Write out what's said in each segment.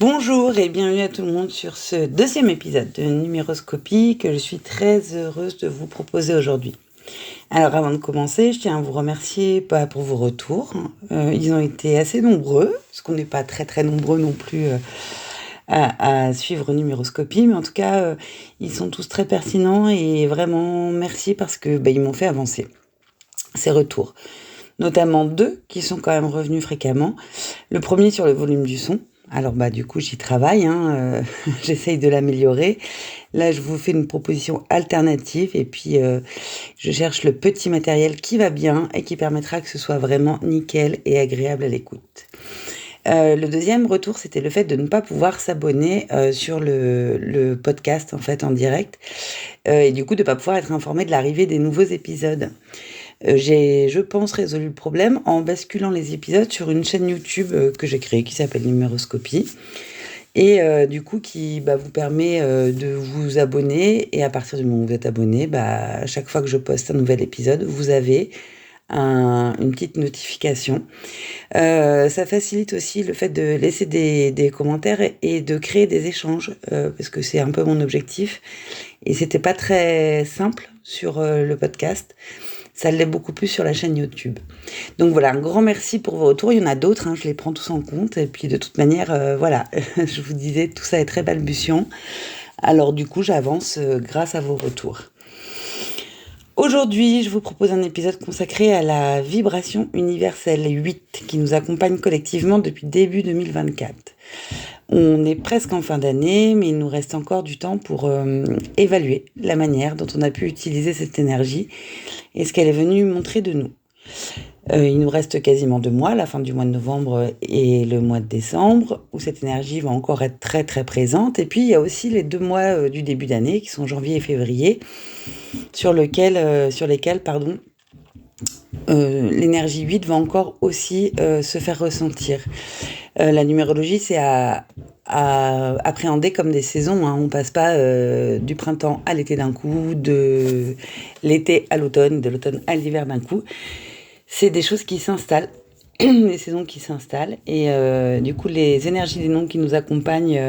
Bonjour et bienvenue à tout le monde sur ce deuxième épisode de Numéroscopie que je suis très heureuse de vous proposer aujourd'hui. Alors avant de commencer, je tiens à vous remercier pour vos retours. Ils ont été assez nombreux, parce qu'on n'est pas très nombreux non plus à suivre Numéroscopie, mais en tout cas, ils sont tous très pertinents et vraiment merci parce que ils m'ont fait avancer ces retours. Notamment deux qui sont quand même revenus fréquemment. Le premier sur le volume du son. Alors du coup j'y travaille, j'essaye de l'améliorer. Là je vous fais une proposition alternative et puis je cherche le petit matériel qui va bien et qui permettra que ce soit vraiment nickel et agréable à l'écoute. Le deuxième retour, c'était le fait de ne pas pouvoir s'abonner sur le podcast en fait en direct et du coup de ne pas pouvoir être informé de l'arrivée des nouveaux épisodes. J'ai, je pense, résolu le problème en basculant les épisodes sur une chaîne YouTube que j'ai créée qui s'appelle Numéroscopie et du coup qui vous permet de vous abonner et à partir du moment où vous êtes abonné, à chaque fois que je poste un nouvel épisode, vous avez une petite notification. Ça facilite aussi le fait de laisser des commentaires et de créer des échanges parce que c'est un peu mon objectif et c'était pas très simple sur le podcast. Ça l'est beaucoup plus sur la chaîne YouTube. Donc voilà, un grand merci pour vos retours. Il y en a d'autres, je les prends tous en compte. Et puis de toute manière, voilà, je vous disais, tout ça est très balbutiant. Alors du coup, j'avance grâce à vos retours. Aujourd'hui, je vous propose un épisode consacré à la vibration universelle 8 qui nous accompagne collectivement depuis début 2024. On est presque en fin d'année, mais il nous reste encore du temps pour évaluer la manière dont on a pu utiliser cette énergie et ce qu'elle est venue montrer de nous. Il nous reste quasiment 2 mois, la fin du mois de novembre et le mois de décembre, où cette énergie va encore être très présente. Et puis il y a aussi les 2 mois du début d'année, qui sont janvier et février, sur lesquels l'énergie 8 va encore aussi se faire ressentir. La numérologie, c'est à appréhender comme des saisons. On passe pas du printemps à l'été d'un coup, de l'été à l'automne, de l'automne à l'hiver d'un coup. C'est des choses qui s'installent, les saisons qui s'installent. Et du coup, les énergies des noms qui nous accompagnent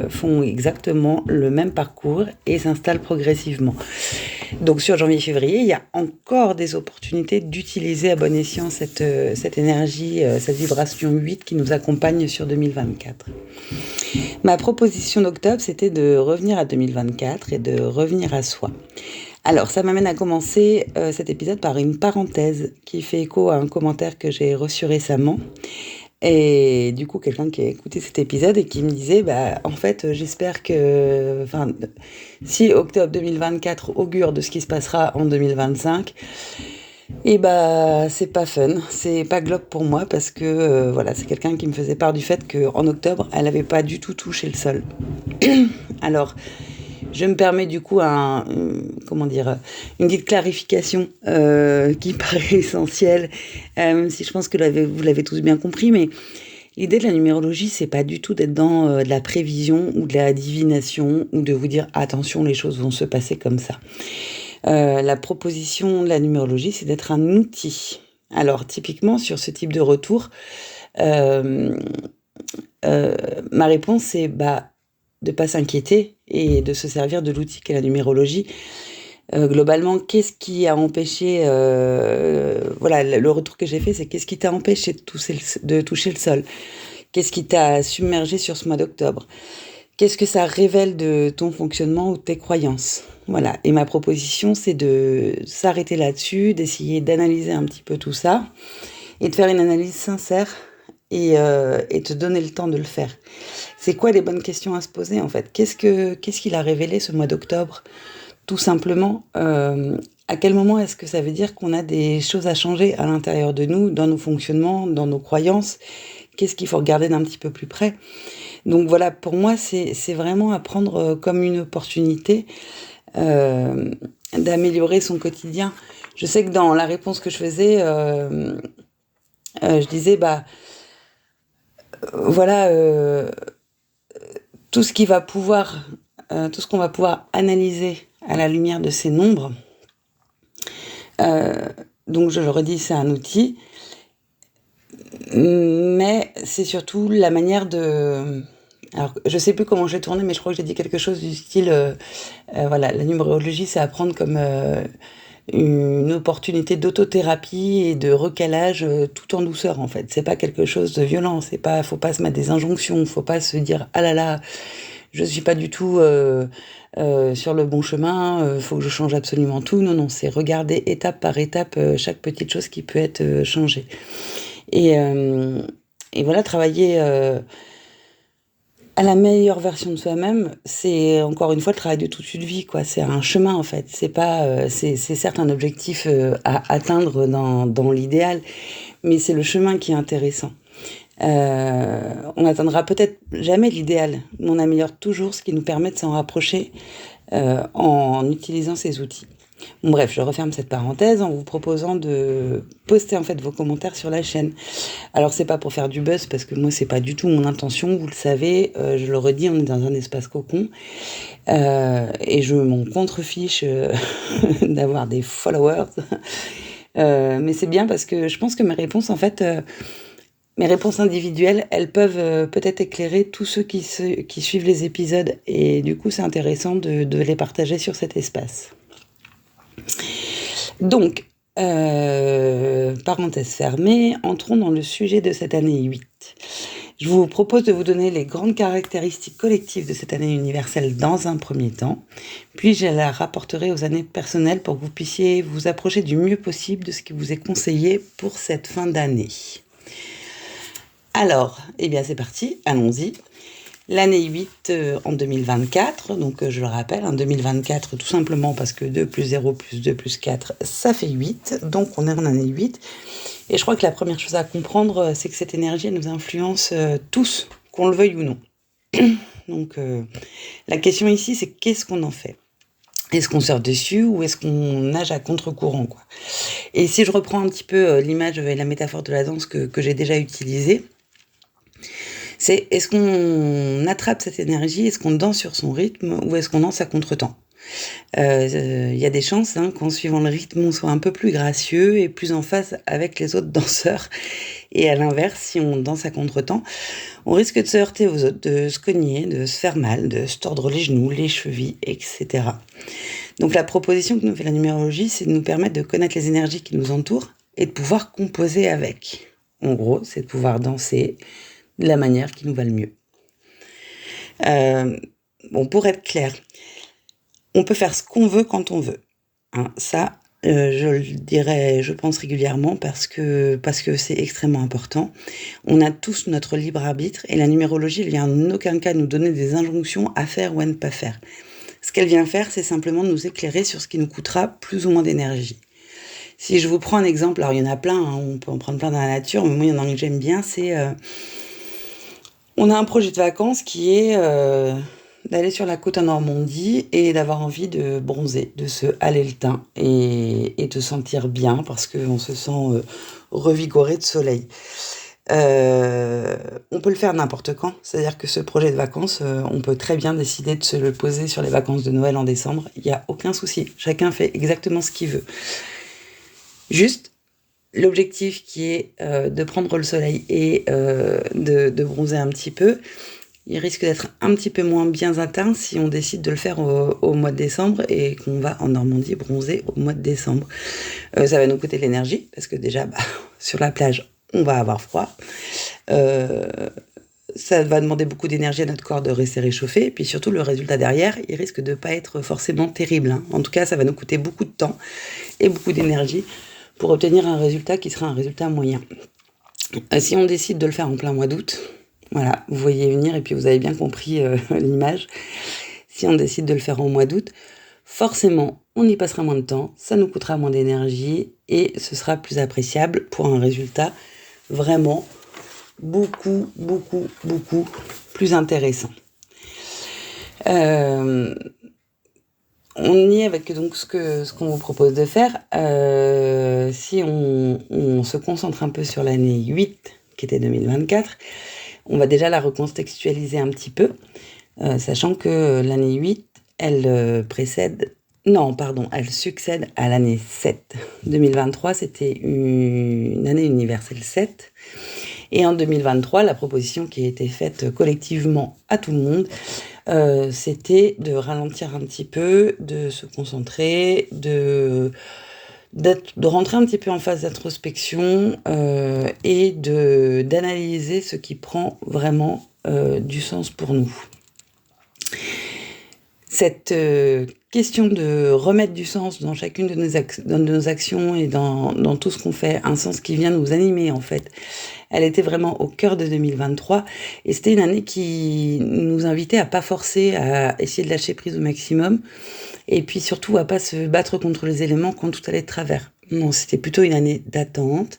font exactement le même parcours et s'installent progressivement. Donc sur janvier-février, il y a encore des opportunités d'utiliser à bon escient cette énergie, cette vibration 8 qui nous accompagne sur 2024. Ma proposition d'octobre, c'était de revenir à 2024 et de revenir à soi. Alors, ça m'amène à commencer cet épisode par une parenthèse qui fait écho à un commentaire que j'ai reçu récemment. Et du coup, quelqu'un qui a écouté cet épisode et qui me disait, en fait, j'espère que, si octobre 2024 augure de ce qui se passera en 2025, et c'est pas fun, c'est pas globe pour moi parce que, c'est quelqu'un qui me faisait part du fait qu'en octobre, elle avait pas du tout touché le sol. Alors, je me permets du coup une petite clarification qui paraît essentielle, même si je pense que vous l'avez tous bien compris, mais l'idée de la numérologie, c'est pas du tout d'être dans de la prévision ou de la divination ou de vous dire attention, les choses vont se passer comme ça. La proposition de la numérologie, c'est d'être un outil. Alors typiquement sur ce type de retour, ma réponse c'est de pas s'inquiéter et de se servir de l'outil qu'est la numérologie. Globalement, qu'est-ce qui a empêché le retour que j'ai fait, c'est qu'est-ce qui t'a empêché de toucher le sol? Qu'est-ce qui t'a submergé sur ce mois d'octobre? Qu'est-ce que ça révèle de ton fonctionnement ou de tes croyances? Voilà. Et ma proposition, c'est de s'arrêter là-dessus, d'essayer d'analyser un petit peu tout ça et de faire une analyse sincère et te donner le temps de le faire. C'est quoi les bonnes questions à se poser en fait? Qu'est-ce qu'il a révélé ce mois d'octobre? Tout simplement, à quel moment est-ce que ça veut dire qu'on a des choses à changer à l'intérieur de nous, dans nos fonctionnements, dans nos croyances? Qu'est-ce qu'il faut regarder d'un petit peu plus près? Donc voilà, pour moi, c'est vraiment à prendre comme une opportunité d'améliorer son quotidien. Je sais que dans la réponse que je faisais, je disais, tout ce qu'on va pouvoir analyser à la lumière de ces nombres. Donc je le redis, c'est un outil, mais c'est surtout la manière de Alors, je sais plus comment j'ai tourné, mais je crois que j'ai dit quelque chose du style, voilà, la numérologie, c'est à prendre comme une opportunité d'autothérapie et de recalage tout en douceur, en fait. C'est pas quelque chose de violent, c'est pas, faut pas se mettre des injonctions, faut pas se dire, ah là là, je suis pas du tout sur le bon chemin, faut que je change absolument tout. Non, non, c'est regarder étape par étape chaque petite chose qui peut être changée. Et, euh, et voilà, travailler à la meilleure version de soi-même, c'est encore une fois le travail de toute une vie, quoi. C'est un chemin en fait. C'est pas, c'est certes un objectif à atteindre dans l'idéal, mais c'est le chemin qui est intéressant. On n'atteindra peut-être jamais l'idéal, mais on améliore toujours ce qui nous permet de s'en rapprocher en utilisant ces outils. Bon, bref, je referme cette parenthèse en vous proposant de poster en fait vos commentaires sur la chaîne. Alors c'est pas pour faire du buzz parce que moi c'est pas du tout mon intention, vous le savez, je le redis, on est dans un espace cocon et je m'en contrefiche d'avoir des followers. Mais c'est bien parce que je pense que mes réponses en fait, mes réponses individuelles, elles peuvent peut-être éclairer tous ceux qui suivent les épisodes et du coup c'est intéressant de les partager sur cet espace. Donc, parenthèse fermée, entrons dans le sujet de cette année 8. Je vous propose de vous donner les grandes caractéristiques collectives de cette année universelle dans un premier temps, puis je la rapporterai aux années personnelles pour que vous puissiez vous approcher du mieux possible de ce qui vous est conseillé pour cette fin d'année. Alors, eh bien c'est parti, allons-y. L'année 8 en 2024, donc je le rappelle, en 2024 tout simplement parce que 2 plus 0 plus 2 plus 4, ça fait 8, donc on est en année 8. Et je crois que la première chose à comprendre, c'est que cette énergie elle nous influence tous, qu'on le veuille ou non. Donc la question ici, c'est qu'est-ce qu'on en fait ? Est-ce qu'on sort dessus ou est-ce qu'on nage à contre-courant, quoi ? Et si je reprends un petit peu l'image et la métaphore de la danse que j'ai déjà utilisée, c'est est-ce qu'on attrape cette énergie, est-ce qu'on danse sur son rythme ou est-ce qu'on danse à contre-temps ? Y a des chances qu'en suivant le rythme, on soit un peu plus gracieux et plus en phase avec les autres danseurs. Et à l'inverse, si on danse à contre-temps, on risque de se heurter aux autres, de se cogner, de se faire mal, de se tordre les genoux, les chevilles, etc. Donc la proposition que nous fait la numérologie, c'est de nous permettre de connaître les énergies qui nous entourent et de pouvoir composer avec. En gros, c'est de pouvoir danser de la manière qui nous va le mieux. Bon, pour être clair, on peut faire ce qu'on veut quand on veut. Ça, je le dirais, je pense régulièrement parce que c'est extrêmement important. On a tous notre libre arbitre et la numérologie ne vient en aucun cas nous donner des injonctions à faire ou à ne pas faire. Ce qu'elle vient faire, c'est simplement nous éclairer sur ce qui nous coûtera plus ou moins d'énergie. Si je vous prends un exemple, alors il y en a plein, on peut en prendre plein dans la nature, mais moi il y en a un que j'aime bien, c'est... on a un projet de vacances qui est d'aller sur la côte en Normandie et d'avoir envie de bronzer, de se haler le teint et de sentir bien parce qu'on se sent revigoré de soleil. On peut le faire n'importe quand, c'est-à-dire que ce projet de vacances, on peut très bien décider de se le poser sur les vacances de Noël en décembre, il n'y a aucun souci, chacun fait exactement ce qu'il veut. Juste, l'objectif qui est de prendre le soleil et de bronzer un petit peu, il risque d'être un petit peu moins bien atteint si on décide de le faire au mois de décembre et qu'on va en Normandie bronzer au mois de décembre. Ça va nous coûter de l'énergie, parce que déjà, sur la plage, on va avoir froid. Ça va demander beaucoup d'énergie à notre corps de rester réchauffé, et puis surtout, le résultat derrière, il risque de ne pas être forcément terrible. En tout cas, ça va nous coûter beaucoup de temps et beaucoup d'énergie pour obtenir un résultat qui sera un résultat moyen. Si on décide de le faire en plein mois d'août, voilà, vous voyez venir et puis vous avez bien compris l'image. Si on décide de le faire en mois d'août, forcément, on y passera moins de temps, ça nous coûtera moins d'énergie et ce sera plus appréciable pour un résultat vraiment beaucoup plus intéressant. On y est avec donc ce qu'on vous propose de faire. Si on se concentre un peu sur l'année 8, qui était 2024, on va déjà la recontextualiser un petit peu, sachant que l'année 8, elle succède à l'année 7. 2023, c'était une année universelle 7. Et en 2023, la proposition qui a été faite collectivement à tout le monde, c'était de ralentir un petit peu, de se concentrer, de rentrer un petit peu en phase d'introspection et d'analyser ce qui prend vraiment du sens pour nous. Cette question de remettre du sens dans chacune de nos actions et dans tout ce qu'on fait, un sens qui vient nous animer en fait, elle était vraiment au cœur de 2023 et c'était une année qui nous invitait à pas forcer, à essayer de lâcher prise au maximum et puis surtout à pas se battre contre les éléments quand tout allait de travers. Non, c'était plutôt une année d'attente,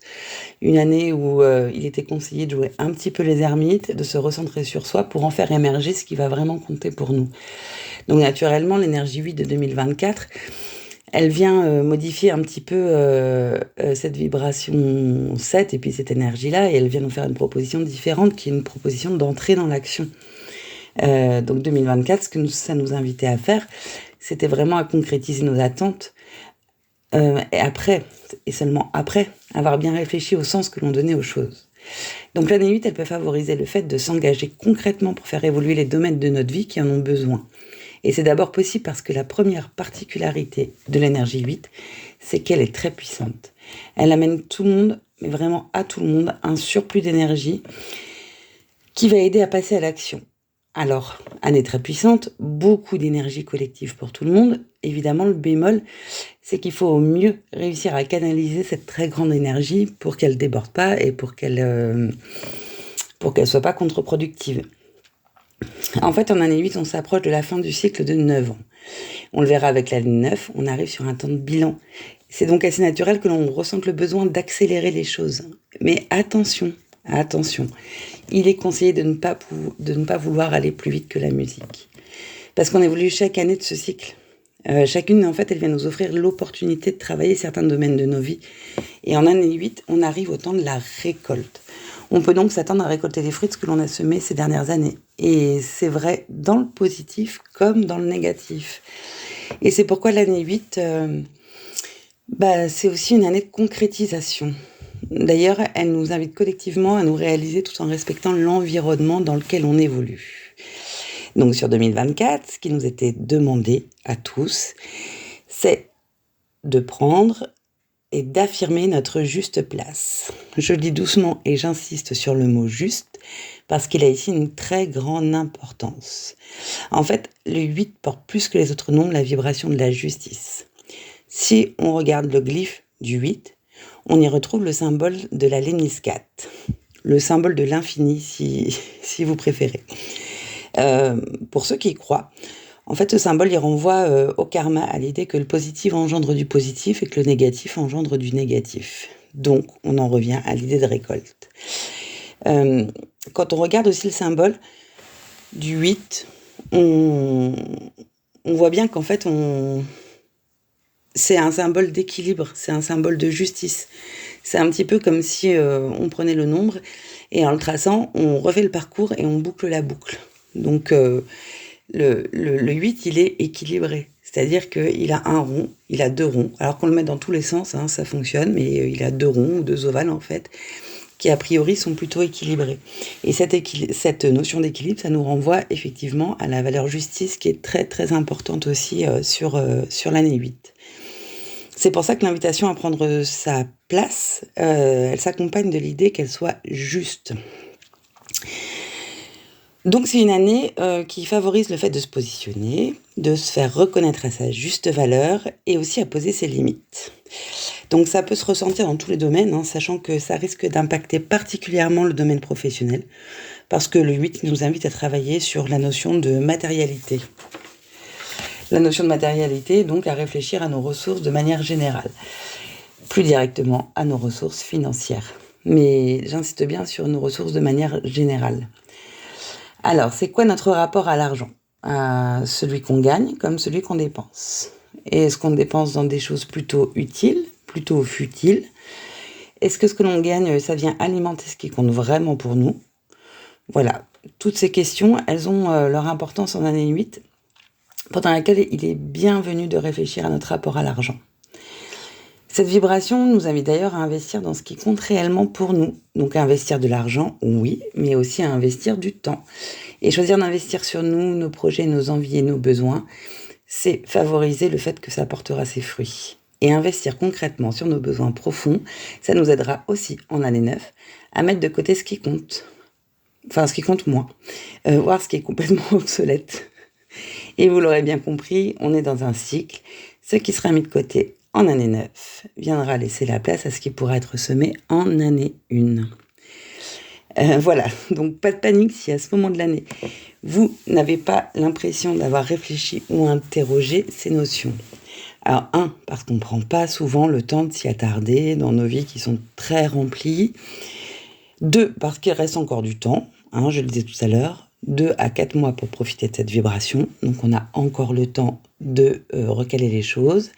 une année où il était conseillé de jouer un petit peu les ermites, de se recentrer sur soi pour en faire émerger ce qui va vraiment compter pour nous. Donc naturellement, l'énergie 8 de 2024, elle vient modifier un petit peu cette vibration 7 et puis cette énergie-là, et elle vient nous faire une proposition différente qui est une proposition d'entrer dans l'action. Donc 2024, ce que ça nous invitait à faire, c'était vraiment à concrétiser nos attentes, et après, et seulement après, avoir bien réfléchi au sens que l'on donnait aux choses. Donc l'année 8, elle peut favoriser le fait de s'engager concrètement pour faire évoluer les domaines de notre vie qui en ont besoin. Et c'est d'abord possible parce que la première particularité de l'énergie 8, c'est qu'elle est très puissante. Elle amène tout le monde, mais vraiment à tout le monde, un surplus d'énergie qui va aider à passer à l'action. Alors, année très puissante, beaucoup d'énergie collective pour tout le monde. Évidemment, le bémol, c'est qu'il faut au mieux réussir à canaliser cette très grande énergie pour qu'elle ne déborde pas et pour qu'elle soit pas contre-productive. En fait, en année 8, on s'approche de la fin du cycle de 9 ans. On le verra avec l'année 9, on arrive sur un temps de bilan. C'est donc assez naturel que l'on ressente le besoin d'accélérer les choses. Mais attention, il est conseillé de ne pas vouloir aller plus vite que la musique. Parce qu'on évolue chaque année de ce cycle. Chacune, en fait, elle vient nous offrir l'opportunité de travailler certains domaines de nos vies. Et en année 8, on arrive au temps de la récolte. On peut donc s'attendre à récolter les fruits de ce que l'on a semé ces dernières années. Et c'est vrai dans le positif comme dans le négatif. Et c'est pourquoi l'année 8, c'est aussi une année de concrétisation. D'ailleurs, elle nous invite collectivement à nous réaliser tout en respectant l'environnement dans lequel on évolue. Donc sur 2024, ce qui nous était demandé à tous, c'est de prendre et d'affirmer notre juste place. Je le dis doucement et j'insiste sur le mot juste parce qu'il a ici une très grande importance. En fait, le 8 porte plus que les autres nombres la vibration de la justice. Si on regarde le glyphe du 8, on y retrouve le symbole de la léniscate, le symbole de l'infini si vous préférez. Pour ceux qui y croient, en fait, ce symbole, il renvoie au karma, à l'idée que le positif engendre du positif et que le négatif engendre du négatif. Donc, on en revient à l'idée de récolte. Quand on regarde aussi le symbole du 8, on voit bien qu'en fait, c'est un symbole d'équilibre, c'est un symbole de justice. C'est un petit peu comme si on prenait le nombre et en le traçant, on refait le parcours et on boucle la boucle. Donc, le 8, il est équilibré. C'est-à-dire qu'il a un rond, il a deux ronds. Alors qu'on le met dans tous les sens, ça fonctionne, mais il a deux ronds ou deux ovales, en fait, qui, a priori, sont plutôt équilibrés. Et cette notion d'équilibre, ça nous renvoie effectivement à la valeur justice qui est très, très importante aussi sur l'année 8. C'est pour ça que l'invitation à prendre sa place, elle s'accompagne de l'idée qu'elle soit juste. Donc c'est une année qui favorise le fait de se positionner, de se faire reconnaître à sa juste valeur et aussi à poser ses limites. Donc ça peut se ressentir dans tous les domaines, sachant que ça risque d'impacter particulièrement le domaine professionnel, parce que le 8 nous invite à travailler sur la notion de matérialité. La notion de matérialité, donc à réfléchir à nos ressources de manière générale, plus directement à nos ressources financières. Mais j'insiste bien sur nos ressources de manière générale. Alors, c'est quoi notre rapport à l'argent ? Celui qu'on gagne comme celui qu'on dépense. Et est-ce qu'on dépense dans des choses plutôt utiles, plutôt futiles ? Est-ce que ce que l'on gagne, ça vient alimenter ce qui compte vraiment pour nous ? Voilà, toutes ces questions, elles ont leur importance en année 8, pendant laquelle il est bienvenu de réfléchir à notre rapport à l'argent. Cette vibration nous invite d'ailleurs à investir dans ce qui compte réellement pour nous. Donc à investir de l'argent, oui, mais aussi à investir du temps. Et choisir d'investir sur nous, nos projets, nos envies et nos besoins, c'est favoriser le fait que ça portera ses fruits. Et investir concrètement sur nos besoins profonds, ça nous aidera aussi en année 9 à mettre de côté ce qui compte. Enfin, ce qui compte moins. Voir ce qui est complètement obsolète. Et vous l'aurez bien compris, on est dans un cycle. Ce qui sera mis de côté en année 9 viendra laisser la place à ce qui pourra être semé en année 1. Voilà, donc pas de panique si à ce moment de l'année, vous n'avez pas l'impression d'avoir réfléchi ou interrogé ces notions. Alors, parce qu'on ne prend pas souvent le temps de s'y attarder dans nos vies qui sont très remplies. 2, parce qu'il reste encore du temps, je le disais tout à l'heure. 2 à 4 mois pour profiter de cette vibration. Donc, on a encore le temps de recaler les choses.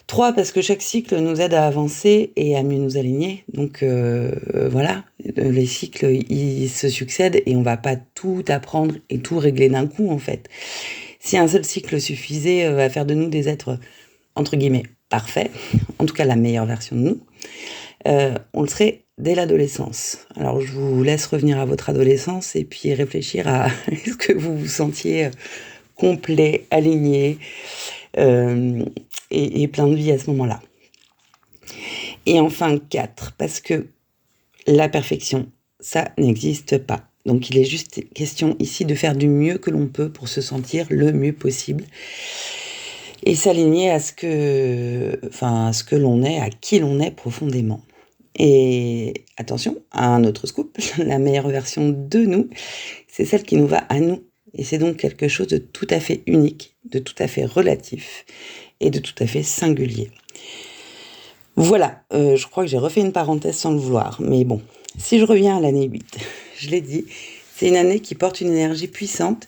3, parce que chaque cycle nous aide à avancer et à mieux nous aligner. Donc, voilà, les cycles, ils se succèdent et on ne va pas tout apprendre et tout régler d'un coup, en fait. Si un seul cycle suffisait à faire de nous des êtres, entre guillemets, parfaits, en tout cas la meilleure version de nous, on le serait dès l'adolescence. Alors je vous laisse revenir à votre adolescence et puis réfléchir à est-ce que vous vous sentiez complet, aligné et plein de vie à ce moment-là. Et enfin 4, parce que la perfection, ça n'existe pas. Donc il est juste question ici de faire du mieux que l'on peut pour se sentir le mieux possible et s'aligner à ce que l'on est, à qui l'on est profondément. Et attention, à un autre scoop, la meilleure version de nous, c'est celle qui nous va à nous. Et c'est donc quelque chose de tout à fait unique, de tout à fait relatif et de tout à fait singulier. Voilà, je crois que j'ai refait une parenthèse sans le vouloir. Mais bon, si je reviens à l'année 8, je l'ai dit, c'est une année qui porte une énergie puissante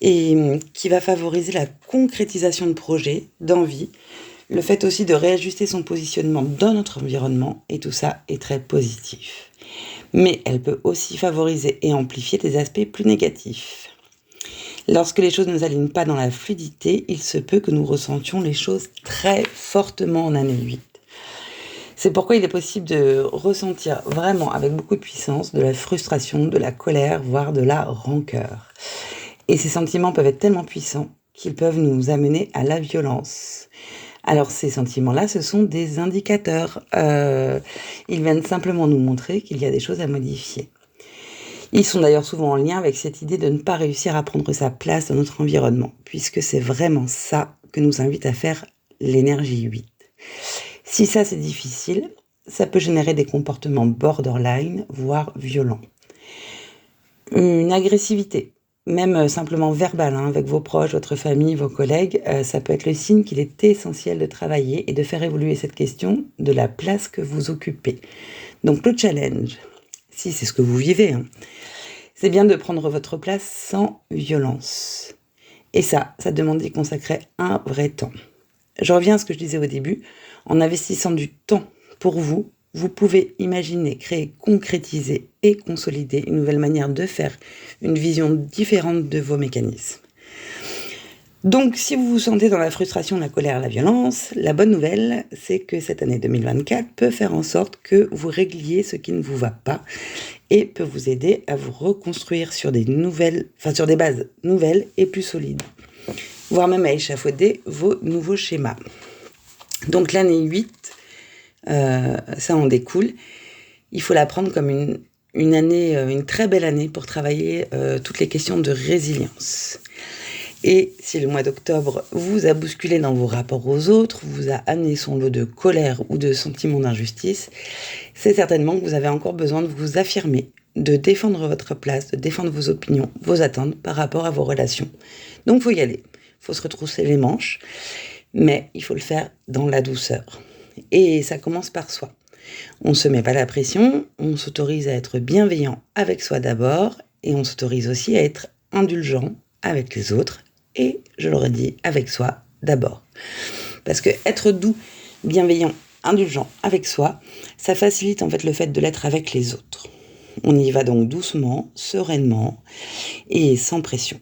et qui va favoriser la concrétisation de projets, d'envies, le fait aussi de réajuster son positionnement dans notre environnement, et tout ça est très positif. Mais elle peut aussi favoriser et amplifier des aspects plus négatifs. Lorsque les choses ne nous alignent pas dans la fluidité, il se peut que nous ressentions les choses très fortement en année 8. C'est pourquoi il est possible de ressentir vraiment avec beaucoup de puissance de la frustration, de la colère, voire de la rancœur. Et ces sentiments peuvent être tellement puissants qu'ils peuvent nous amener à la violence. Alors ces sentiments-là, ce sont des indicateurs. Ils viennent simplement nous montrer qu'il y a des choses à modifier. Ils sont d'ailleurs souvent en lien avec cette idée de ne pas réussir à prendre sa place dans notre environnement, puisque c'est vraiment ça que nous invite à faire l'énergie 8. Si ça c'est difficile, ça peut générer des comportements borderline, voire violents. Une agressivité, même simplement verbale, avec vos proches, votre famille, vos collègues, ça peut être le signe qu'il est essentiel de travailler et de faire évoluer cette question de la place que vous occupez. Donc le challenge, si c'est ce que vous vivez, c'est bien de prendre votre place sans violence. Et ça demande d'y consacrer un vrai temps. Je reviens à ce que je disais au début, en investissant du temps pour vous, vous pouvez imaginer, créer, concrétiser et consolider une nouvelle manière de faire, une vision différente de vos mécanismes. Donc, si vous vous sentez dans la frustration, la colère, la violence, la bonne nouvelle, c'est que cette année 2024 peut faire en sorte que vous régliez ce qui ne vous va pas et peut vous aider à vous reconstruire sur des bases nouvelles et plus solides, voire même à échafauder vos nouveaux schémas. Donc l'année 8, ça en découle. Il faut la prendre comme une année, une très belle année pour travailler toutes les questions de résilience. Et si le mois d'octobre vous a bousculé dans vos rapports aux autres, vous a amené son lot de colère ou de sentiments d'injustice, c'est certainement que vous avez encore besoin de vous affirmer, de défendre votre place, de défendre vos opinions, vos attentes par rapport à vos relations. Donc il faut y aller, il faut se retrousser les manches, mais il faut le faire dans la douceur. Et ça commence par soi. On ne se met pas la pression, on s'autorise à être bienveillant avec soi d'abord, et on s'autorise aussi à être indulgent avec les autres, et je l'aurais dit, avec soi d'abord. Parce que être doux, bienveillant, indulgent avec soi, ça facilite en fait le fait de l'être avec les autres. On y va donc doucement, sereinement et sans pression.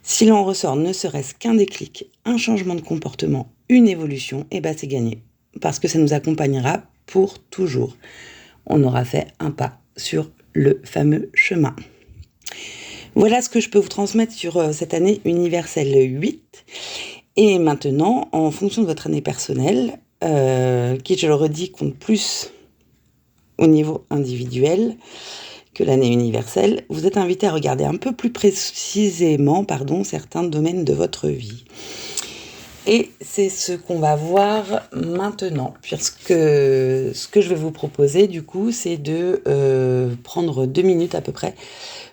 Si l'on ressort ne serait-ce qu'un déclic, un changement de comportement, une évolution, c'est gagné. parce que ça nous accompagnera pour toujours. On aura fait un pas sur le fameux chemin. Voilà ce que je peux vous transmettre sur cette année universelle 8. Et maintenant, en fonction de votre année personnelle, qui, je le redis, compte plus au niveau individuel que l'année universelle, vous êtes invité à regarder un peu plus précisément certains domaines de votre vie. Et c'est ce qu'on va voir maintenant, puisque ce que je vais vous proposer, du coup, c'est de prendre 2 minutes à peu près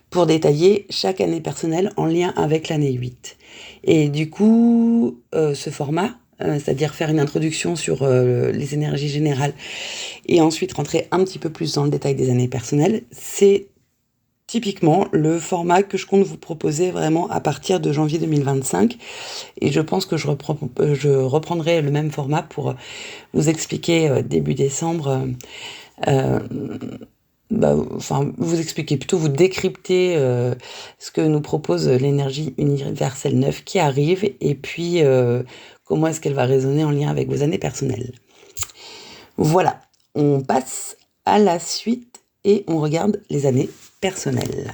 pour détailler chaque année personnelle en lien avec l'année 8. Et du coup, ce format, c'est-à-dire faire une introduction sur les énergies générales et ensuite rentrer un petit peu plus dans le détail des années personnelles, c'est typiquement le format que je compte vous proposer vraiment à partir de janvier 2025. Et je pense que je reprendrai le même format pour vous expliquer début décembre, vous expliquer, plutôt vous décrypter ce que nous propose l'énergie universelle 9 qui arrive, et puis comment est-ce qu'elle va résonner en lien avec vos années personnelles. Voilà, on passe à la suite et on regarde les années personnelles.